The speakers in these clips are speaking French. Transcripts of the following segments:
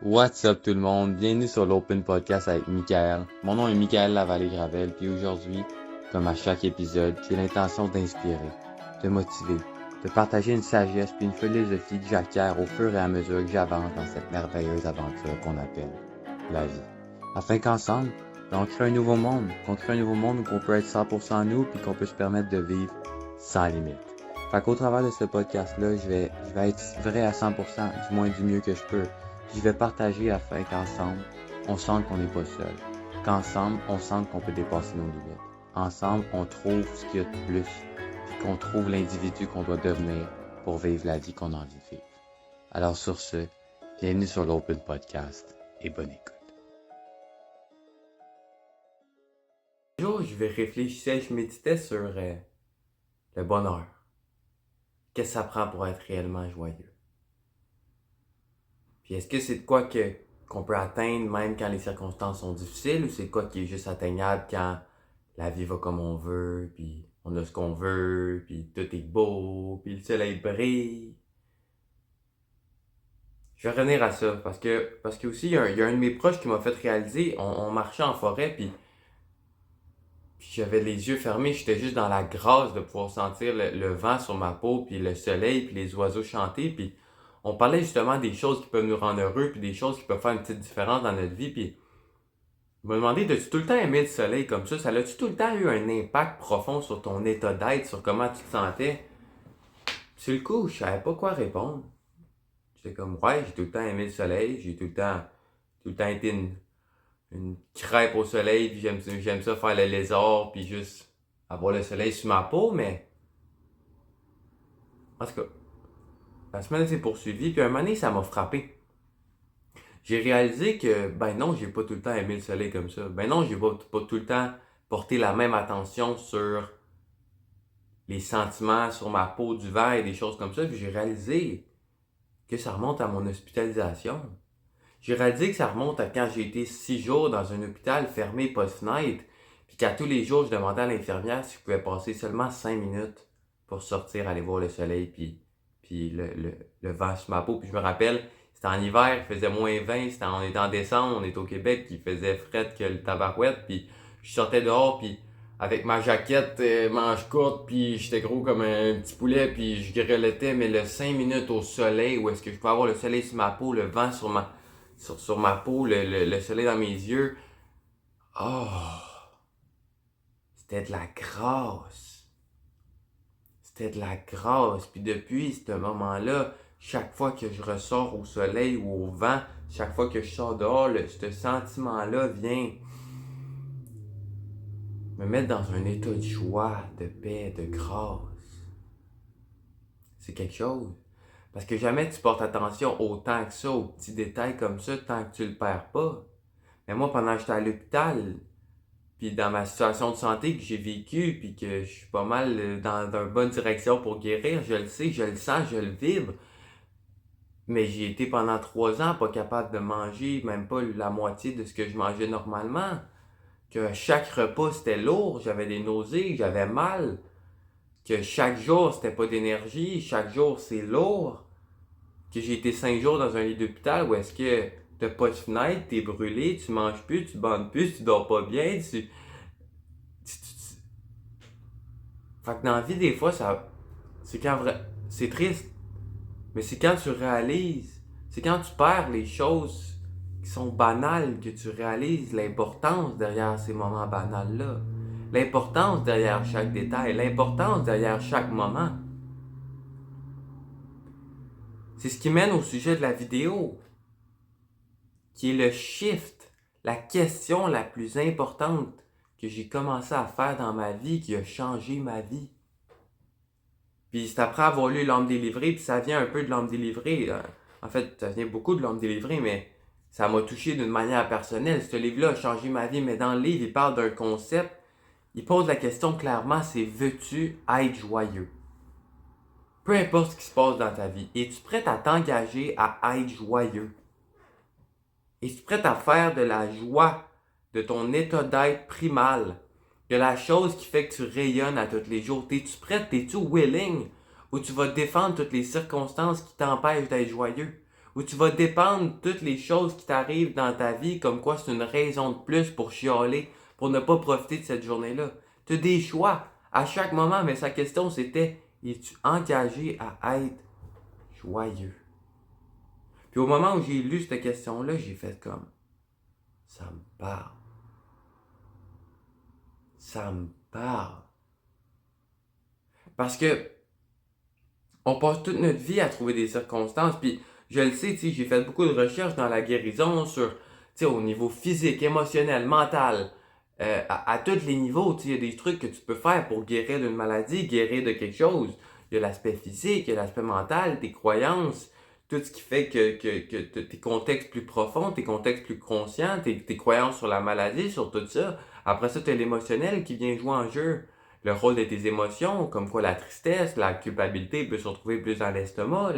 What's up tout le monde? Bienvenue sur l'Open Podcast avec Michael. Mon nom est Michael Lavallée-Gravel, puis aujourd'hui, comme à chaque épisode, j'ai l'intention d'inspirer, de motiver, de partager une sagesse puis une philosophie que j'acquiers au fur et à mesure que j'avance dans cette merveilleuse aventure qu'on appelle la vie. Afin qu'ensemble, on crée un nouveau monde, où on peut être 100% nous puis qu'on peut se permettre de vivre sans limite. Fait qu'au travers de ce podcast-là, je vais être vrai à 100%, du moins du mieux que je peux. Je vais partager afin qu'ensemble, on sente qu'on n'est pas seul. Qu'ensemble, on sente qu'on peut dépasser nos limites. Ensemble, on trouve ce qu'il y a de plus, puis qu'on trouve l'individu qu'on doit devenir pour vivre la vie qu'on a envie de vivre. Alors sur ce, bienvenue sur l'Open Podcast et bonne écoute. Un jour, je méditais sur le bonheur. Qu'est-ce que ça prend pour être réellement joyeux? Puis est-ce que c'est de quoi qu'on peut atteindre même quand les circonstances sont difficiles ou c'est de quoi qui est juste atteignable quand la vie va comme on veut, puis on a ce qu'on veut, puis tout est beau, puis le soleil brille? Je vais revenir à ça parce que aussi il y a un de mes proches qui m'a fait réaliser, on marchait en forêt puis j'avais les yeux fermés, j'étais juste dans la grâce de pouvoir sentir le vent sur ma peau, puis le soleil, puis les oiseaux chanter, puis on parlait justement des choses qui peuvent nous rendre heureux, puis des choses qui peuvent faire une petite différence dans notre vie, puis je me demandais, as-tu tout le temps aimé le soleil comme ça? Ça a-tu tout le temps eu un impact profond sur ton état d'être, sur comment tu te sentais? Puis sur le coup, je savais pas quoi répondre. J'étais comme, ouais, j'ai tout le temps aimé le soleil, j'ai tout le temps été une crêpe au soleil, puis j'aime ça faire le lézard, puis juste avoir le soleil sur ma peau, mais en tout cas, la semaine s'est poursuivie, puis un moment donné, ça m'a frappé. J'ai réalisé que, ben non, j'ai pas tout le temps aimé le soleil comme ça. Ben non, j'ai pas tout le temps porté la même attention sur les sentiments, sur ma peau du vent et des choses comme ça, puis j'ai réalisé que ça remonte à mon hospitalisation. J'ai réalisé que ça remonte à quand j'ai été 6 jours dans un hôpital fermé, pas de fenêtre, puis qu'à tous les jours, je demandais à l'infirmière si je pouvais passer seulement 5 minutes pour sortir, aller voir le soleil, puis le vent sur ma peau. Puis je me rappelle, c'était en hiver, il faisait -20, on était en décembre, on est au Québec, il faisait fret que le tabarouette, puis je sortais dehors, puis avec ma jaquette manche courte, puis j'étais gros comme un petit poulet, puis je grelottais, mais le 5 minutes au soleil, où est-ce que je pouvais avoir le soleil sur ma peau, le vent sur ma peau, le soleil dans mes yeux. Oh, c'était de la grâce. C'était de la grâce. Puis depuis ce moment-là, chaque fois que je ressors au soleil ou au vent, chaque fois que je sors dehors, ce sentiment-là vient me mettre dans un état de joie, de paix, de grâce. C'est quelque chose. Parce que jamais tu portes attention autant que ça, aux petits détails comme ça, tant que tu le perds pas. Mais moi, pendant que j'étais à l'hôpital, puis dans ma situation de santé que j'ai vécue, puis que je suis pas mal dans une bonne direction pour guérir, je le sais, je le sens, je le vibre. Mais j'ai été pendant 3 ans pas capable de manger même pas la moitié de ce que je mangeais normalement. Que chaque repas c'était lourd, j'avais des nausées, j'avais mal. Que chaque jour c'était pas d'énergie, chaque jour c'est lourd. Que j'ai été 5 jours dans un lit d'hôpital où est-ce que t'as pas de fenêtre, t'es brûlé, tu manges plus, tu bandes plus, tu dors pas bien, Fait que dans la vie, des fois, c'est triste. Mais c'est quand tu réalises, c'est quand tu perds les choses qui sont banales que tu réalises l'importance derrière ces moments banals-là. L'importance derrière chaque détail, l'importance derrière chaque moment. C'est ce qui mène au sujet de la vidéo, qui est le shift, la question la plus importante que j'ai commencé à faire dans ma vie, qui a changé ma vie. Puis c'est après avoir lu L'Homme délivré, puis ça vient un peu de L'Homme délivré. En fait, ça vient beaucoup de L'Homme délivré, mais ça m'a touché d'une manière personnelle. Ce livre-là a changé ma vie, mais dans le livre, il parle d'un concept. Il pose la question clairement, c'est veux-tu être joyeux? Peu importe ce qui se passe dans ta vie, es-tu prêt à t'engager à être joyeux? Es-tu prêt à faire de la joie, de ton état d'être primal, de la chose qui fait que tu rayonnes à tous les jours? T'es-tu prêt? T'es-tu willing? Ou tu vas défendre toutes les circonstances qui t'empêchent d'être joyeux? où tu vas dépendre de toutes les choses qui t'arrivent dans ta vie, comme quoi c'est une raison de plus pour chialer, pour ne pas profiter de cette journée-là. Tu as des choix à chaque moment, mais sa question c'était, es-tu engagé à être joyeux? Puis au moment où j'ai lu cette question-là, j'ai fait comme, ça me parle. Ça me parle. Parce que on passe toute notre vie à trouver des circonstances, puis je le sais, j'ai fait beaucoup de recherches dans la guérison sur, au niveau physique, émotionnel, mental, à tous les niveaux, il y a des trucs que tu peux faire pour guérir d'une maladie, guérir de quelque chose. Il y a l'aspect physique, il y a l'aspect mental, tes croyances, tout ce qui fait que tes contextes plus profonds, tes contextes plus conscients, tes croyances sur la maladie, sur tout ça. Après ça, tu as l'émotionnel qui vient jouer en jeu. Le rôle de tes émotions, comme quoi la tristesse, la culpabilité peut se retrouver plus dans l'estomac,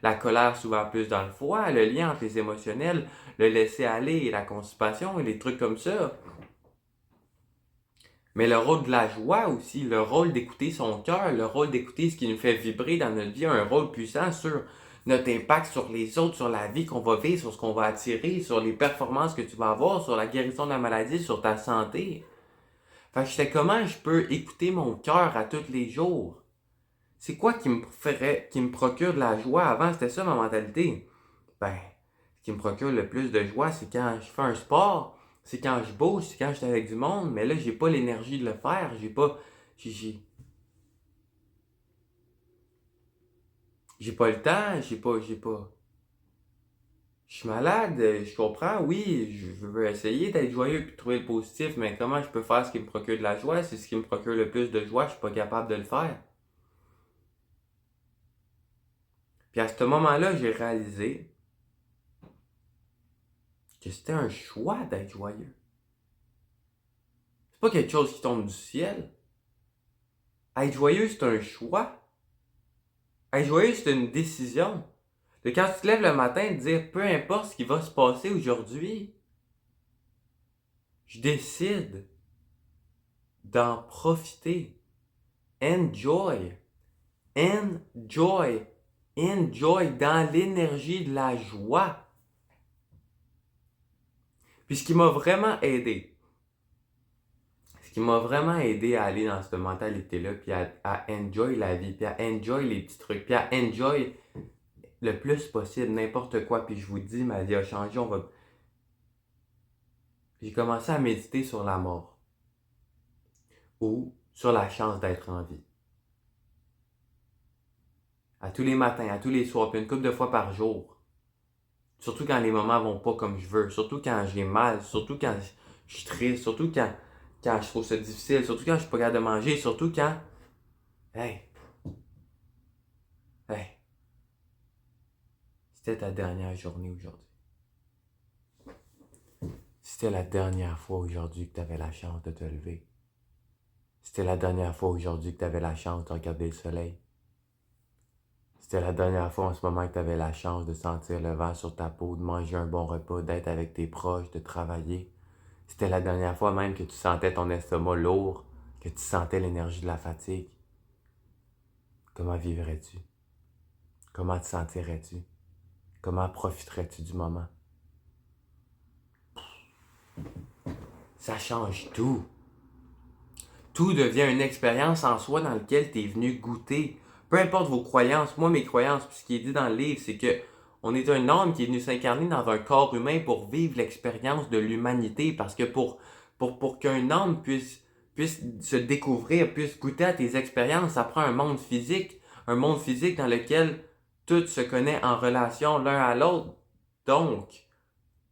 la colère souvent plus dans le foie, le lien entre les émotionnels, le laisser aller et la constipation et les trucs comme ça. Mais le rôle de la joie aussi, le rôle d'écouter son cœur, le rôle d'écouter ce qui nous fait vibrer dans notre vie, a un rôle puissant sur notre impact sur les autres, sur la vie qu'on va vivre, sur ce qu'on va attirer, sur les performances que tu vas avoir, sur la guérison de la maladie, sur ta santé. Fait que j'étais comment je peux écouter mon cœur à tous les jours? C'est quoi qui me procure de la joie? Avant, c'était ça ma mentalité. Ben, ce qui me procure le plus de joie, c'est quand je fais un sport, c'est quand je bouge, c'est quand je suis avec du monde, mais là, j'ai pas l'énergie de le faire, j'ai pas le temps, je suis malade, je comprends, oui, je veux essayer d'être joyeux et de trouver le positif, mais comment je peux faire ce qui me procure de la joie? C'est ce qui me procure le plus de joie, je suis pas capable de le faire. Puis à ce moment-là, j'ai réalisé que c'était un choix d'être joyeux. C'est pas quelque chose qui tombe du ciel. Être joyeux, c'est un choix. Être joyeux, c'est une décision. De quand tu te lèves le matin, de dire peu importe ce qui va se passer aujourd'hui, je décide d'en profiter. Enjoy. Enjoy. Enjoy dans l'énergie de la joie. Puis ce qui m'a vraiment aidé, à aller dans cette mentalité-là, puis à enjoy la vie, puis à enjoy les petits trucs, puis à enjoy le plus possible n'importe quoi. Puis je vous dis, ma vie a changé. J'ai commencé à méditer sur la mort ou sur la chance d'être en vie. À tous les matins, à tous les soirs, puis une couple de fois par jour. Surtout quand les moments vont pas comme je veux, surtout quand j'ai mal, surtout quand je suis triste, surtout quand je trouve ça difficile, surtout quand je suis pas capable de manger, surtout quand... Hey, hey, c'était ta dernière journée aujourd'hui. C'était la dernière fois aujourd'hui que tu avais la chance de te lever. C'était la dernière fois aujourd'hui que tu avais la chance de regarder le soleil. C'était la dernière fois en ce moment que tu avais la chance de sentir le vent sur ta peau, de manger un bon repas, d'être avec tes proches, de travailler. C'était la dernière fois même que tu sentais ton estomac lourd, que tu sentais l'énergie de la fatigue. Comment vivrais-tu? Comment te sentirais-tu? Comment profiterais-tu du moment? Ça change tout. Tout devient une expérience en soi dans laquelle tu es venu goûter. Peu importe vos croyances, moi mes croyances, puis ce qui est dit dans le livre, c'est que on est un homme qui est venu s'incarner dans un corps humain pour vivre l'expérience de l'humanité. Parce que pour qu'un homme puisse se découvrir, puisse goûter à tes expériences, ça prend un monde physique dans lequel tout se connaît en relation l'un à l'autre. Donc,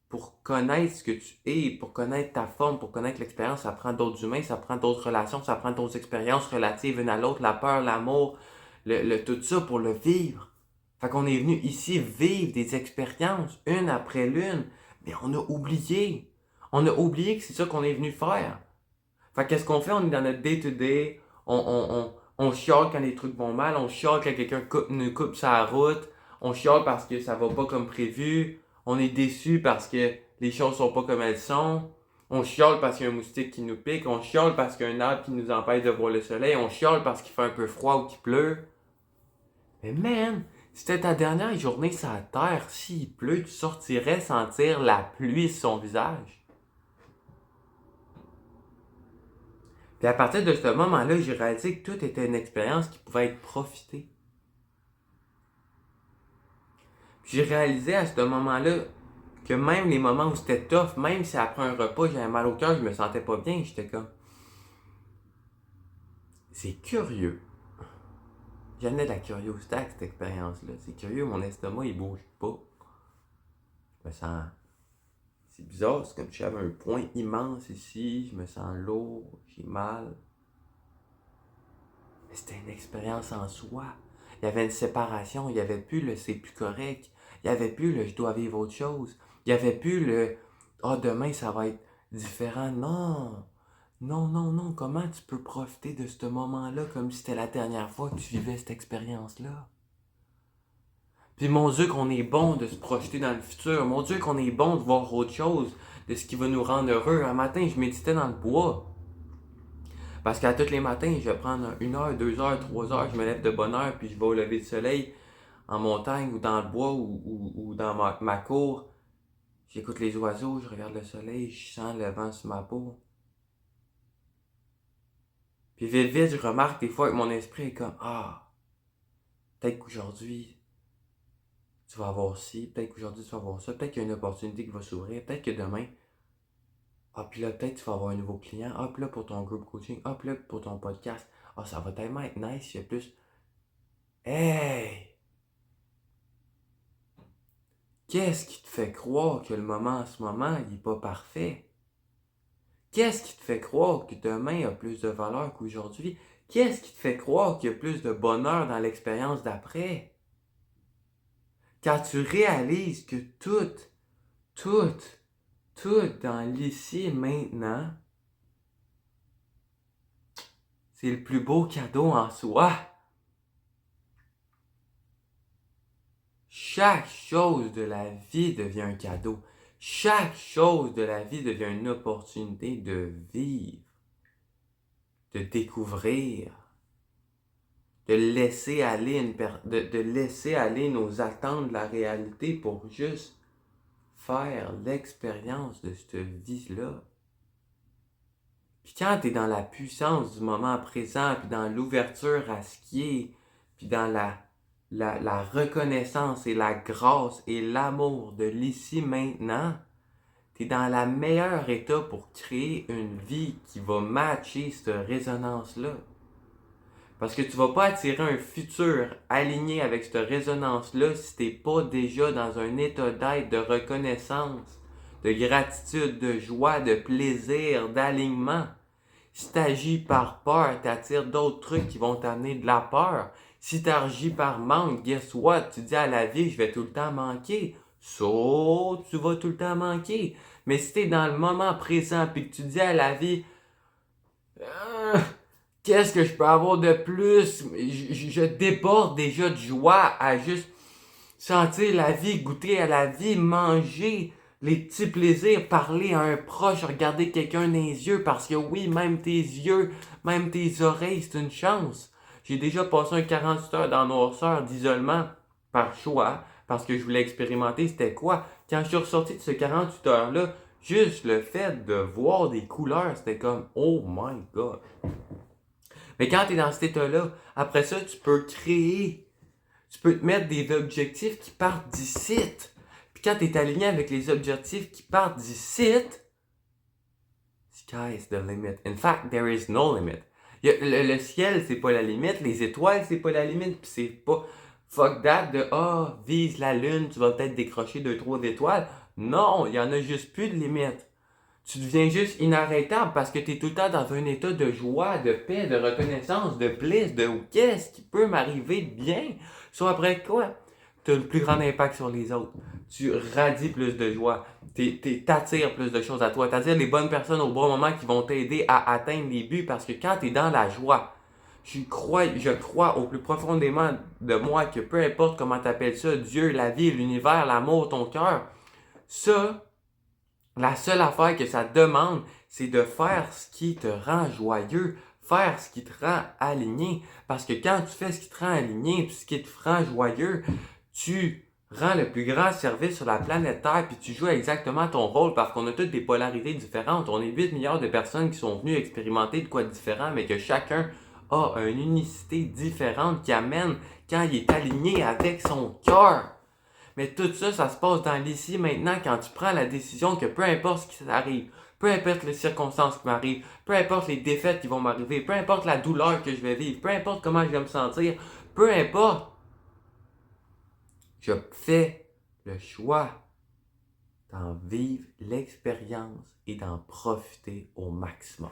pour connaître ce que tu es, pour connaître ta forme, pour connaître l'expérience, ça prend d'autres humains, ça prend d'autres relations, ça prend d'autres expériences relatives une à l'autre, la peur, l'amour, tout ça pour le vivre. Fait qu'on est venu ici vivre des expériences, une après l'une, mais on a oublié. On a oublié que c'est ça qu'on est venu faire. Fait qu'est-ce qu'on fait? On est dans notre day-to-day, on chiale quand les trucs vont mal, on chiale quand quelqu'un nous coupe sa route, on chiale parce que ça va pas comme prévu, on est déçu parce que les choses sont pas comme elles sont, on chiale parce qu'il y a un moustique qui nous pique, on chiale parce qu'il y a un arbre qui nous empêche de voir le soleil, on chiale parce qu'il fait un peu froid ou qu'il pleut. Mais man, C'était ta dernière journée sur la terre, s'il pleut, tu sortirais sentir la pluie sur son visage. Puis à partir de ce moment-là, j'ai réalisé que tout était une expérience qui pouvait être profitée. Puis j'ai réalisé à ce moment-là que même les moments où c'était tough, même si après un repas, j'avais mal au cœur, je me sentais pas bien, j'étais comme... C'est curieux. J'en ai de la curiosité avec cette expérience-là. C'est curieux, mon estomac, il bouge pas. Je me sens... C'est bizarre, c'est comme si j'avais un point immense ici, je me sens lourd, j'ai mal. Mais c'était une expérience en soi. Il y avait une séparation, il n'y avait plus le c'est plus correct, il n'y avait plus le je dois vivre autre chose, il n'y avait plus le demain ça va être différent. Non, non, non, non, comment tu peux profiter de ce moment-là comme si c'était la dernière fois que tu vivais cette expérience-là? Puis mon Dieu qu'on est bon de se projeter dans le futur, mon Dieu qu'on est bon de voir autre chose, de ce qui va nous rendre heureux. Un matin, je méditais dans le bois. Parce qu'à tous les matins, je vais prendre 1 heure, 2 heures, 3 heures, je me lève de bonne heure, puis je vais au lever du soleil en montagne ou dans le bois ou dans ma cour. J'écoute les oiseaux, je regarde le soleil, je sens le vent sur ma peau. Puis vite, vite, je remarque des fois que mon esprit est comme peut-être qu'aujourd'hui, tu vas avoir ci, peut-être qu'aujourd'hui, tu vas avoir ça, peut-être qu'il y a une opportunité qui va s'ouvrir, peut-être que demain, puis là, peut-être tu vas avoir un nouveau client, puis là, pour ton group coaching, puis là, pour ton podcast, ça va tellement être nice, il y a plus... Hey! Qu'est-ce qui te fait croire que le moment en ce moment, il n'est pas parfait? Qu'est-ce qui te fait croire que demain a plus de valeur qu'aujourd'hui? Qu'est-ce qui te fait croire qu'il y a plus de bonheur dans l'expérience d'après? Quand tu réalises que tout dans l'ici et maintenant, c'est le plus beau cadeau en soi. Chaque chose de la vie devient un cadeau. Chaque chose de la vie devient une opportunité de vivre, de découvrir, de laisser aller de laisser aller nos attentes de la réalité pour juste faire l'expérience de cette vie-là. Puis quand tu es dans la puissance du moment présent, puis dans l'ouverture à ce qui est, puis dans la reconnaissance et la grâce et l'amour de l'ici maintenant, tu es dans le meilleur état pour créer une vie qui va matcher cette résonance-là. Parce que tu vas pas attirer un futur aligné avec cette résonance-là si tu n'es pas déjà dans un état d'être, de reconnaissance, de gratitude, de joie, de plaisir, d'alignement. Si tu agis par peur, tu attires d'autres trucs qui vont t'amener de la peur. Si tu agis par manque, guess what? Tu dis à la vie, je vais tout le temps manquer. Tu vas tout le temps manquer. Mais si tu es dans le moment présent puis que tu dis à la vie, qu'est-ce que je peux avoir de plus? Je déborde déjà de joie à juste sentir la vie, goûter à la vie, manger les petits plaisirs, parler à un proche, regarder quelqu'un dans les yeux, parce que oui, même tes yeux, même tes oreilles, c'est une chance. J'ai déjà passé un 48 heures dans la noirceur d'isolement par choix, parce que je voulais expérimenter c'était quoi. Quand je suis ressorti de ce 48 heures-là, juste le fait de voir des couleurs, c'était comme « Oh my God! » Mais quand tu es dans cet état-là, après ça, tu peux créer. Tu peux te mettre des objectifs qui partent d'ici. Puis quand tu es aligné avec les objectifs qui partent d'ici, sky is the limit. In fact, there is no limit. Le ciel, c'est pas la limite. Les étoiles, c'est pas la limite. Puis c'est pas fuck that de vise la lune, tu vas peut-être décrocher 2-3 étoiles. Non, il y en a juste plus de limite. Tu deviens juste inarrêtable parce que tu es tout le temps dans un état de joie, de paix, de reconnaissance, de plaisir, de qu'est-ce qui peut m'arriver de bien. Soit après quoi? Tu as le plus grand impact sur les autres. Tu radies plus de joie. T'attires plus de choses à toi. T'attires les bonnes personnes au bon moment qui vont t'aider à atteindre les buts parce que quand tu es dans la joie, je crois au plus profondément de moi que peu importe comment tu appelles ça, Dieu, la vie, l'univers, l'amour, ton cœur, ça, la seule affaire que ça demande, c'est de faire ce qui te rend joyeux. faire ce qui te rend aligné. Parce que quand tu fais ce qui te rend aligné, puis ce qui te rend joyeux, tu rends le plus grand service sur la planète Terre, puis tu joues exactement ton rôle, parce qu'on a toutes des polarités différentes. On est 8 milliards de personnes qui sont venues expérimenter de quoi de différent, mais que chacun a une unicité différente qui amène quand il est aligné avec son cœur. Mais tout ça, ça se passe dans l'ici maintenant quand tu prends la décision que peu importe ce qui t'arrive, peu importe les circonstances qui m'arrivent, peu importe les défaites qui vont m'arriver, peu importe la douleur que je vais vivre, peu importe comment je vais me sentir, peu importe, je fais le choix d'en vivre l'expérience et d'en profiter au maximum.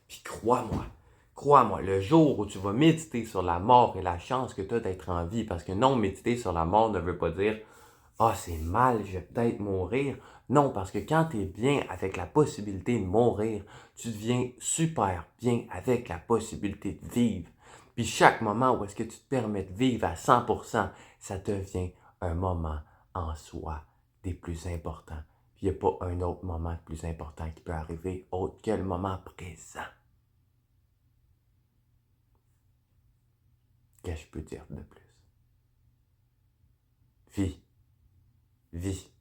Puis crois-moi, le jour où tu vas méditer sur la mort et la chance que tu as d'être en vie, parce que non, méditer sur la mort ne veut pas dire « Ah, c'est mal, je vais peut-être mourir ». Non, parce que quand tu es bien avec la possibilité de mourir, tu deviens super bien avec la possibilité de vivre. Puis chaque moment où est-ce que tu te permets de vivre à 100%, ça devient un moment en soi des plus importants. Puis il n'y a pas un autre moment plus important qui peut arriver autre que le moment présent. Qu'est-ce que je peux dire de plus? Vis,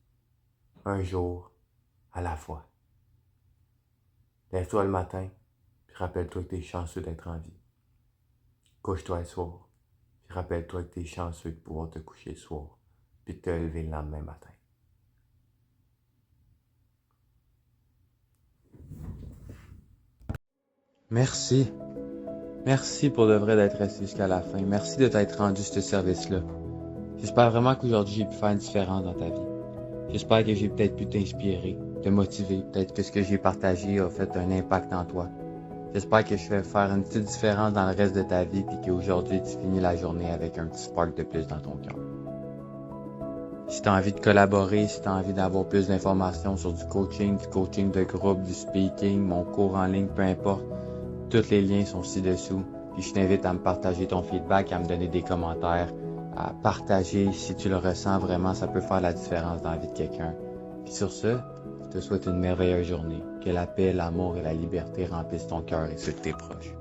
un jour à la fois. Lève-toi le matin, puis rappelle-toi que tu es chanceux d'être en vie. Couche-toi le soir, puis rappelle-toi que tu es chanceux de pouvoir te coucher le soir, puis de te lever le lendemain matin. Merci. Merci pour de vrai d'être resté jusqu'à la fin. Merci de t'être rendu ce service-là. J'espère vraiment qu'aujourd'hui j'ai pu faire une différence dans ta vie. J'espère que j'ai peut-être pu t'inspirer, te motiver. Peut-être que ce que j'ai partagé a fait un impact en toi. J'espère que je vais faire une petite différence dans le reste de ta vie puis qu'aujourd'hui tu finis la journée avec un petit spark de plus dans ton cœur. Si tu as envie de collaborer, si tu as envie d'avoir plus d'informations sur du coaching de groupe, du speaking, mon cours en ligne, peu importe, tous les liens sont ci-dessous. Puis je t'invite à me partager ton feedback, à me donner des commentaires, à partager si tu le ressens vraiment, ça peut faire la différence dans la vie de quelqu'un. Puis sur ce, je te souhaite une merveilleuse journée. Que la paix, l'amour et la liberté remplissent ton cœur et ceux de tes proches.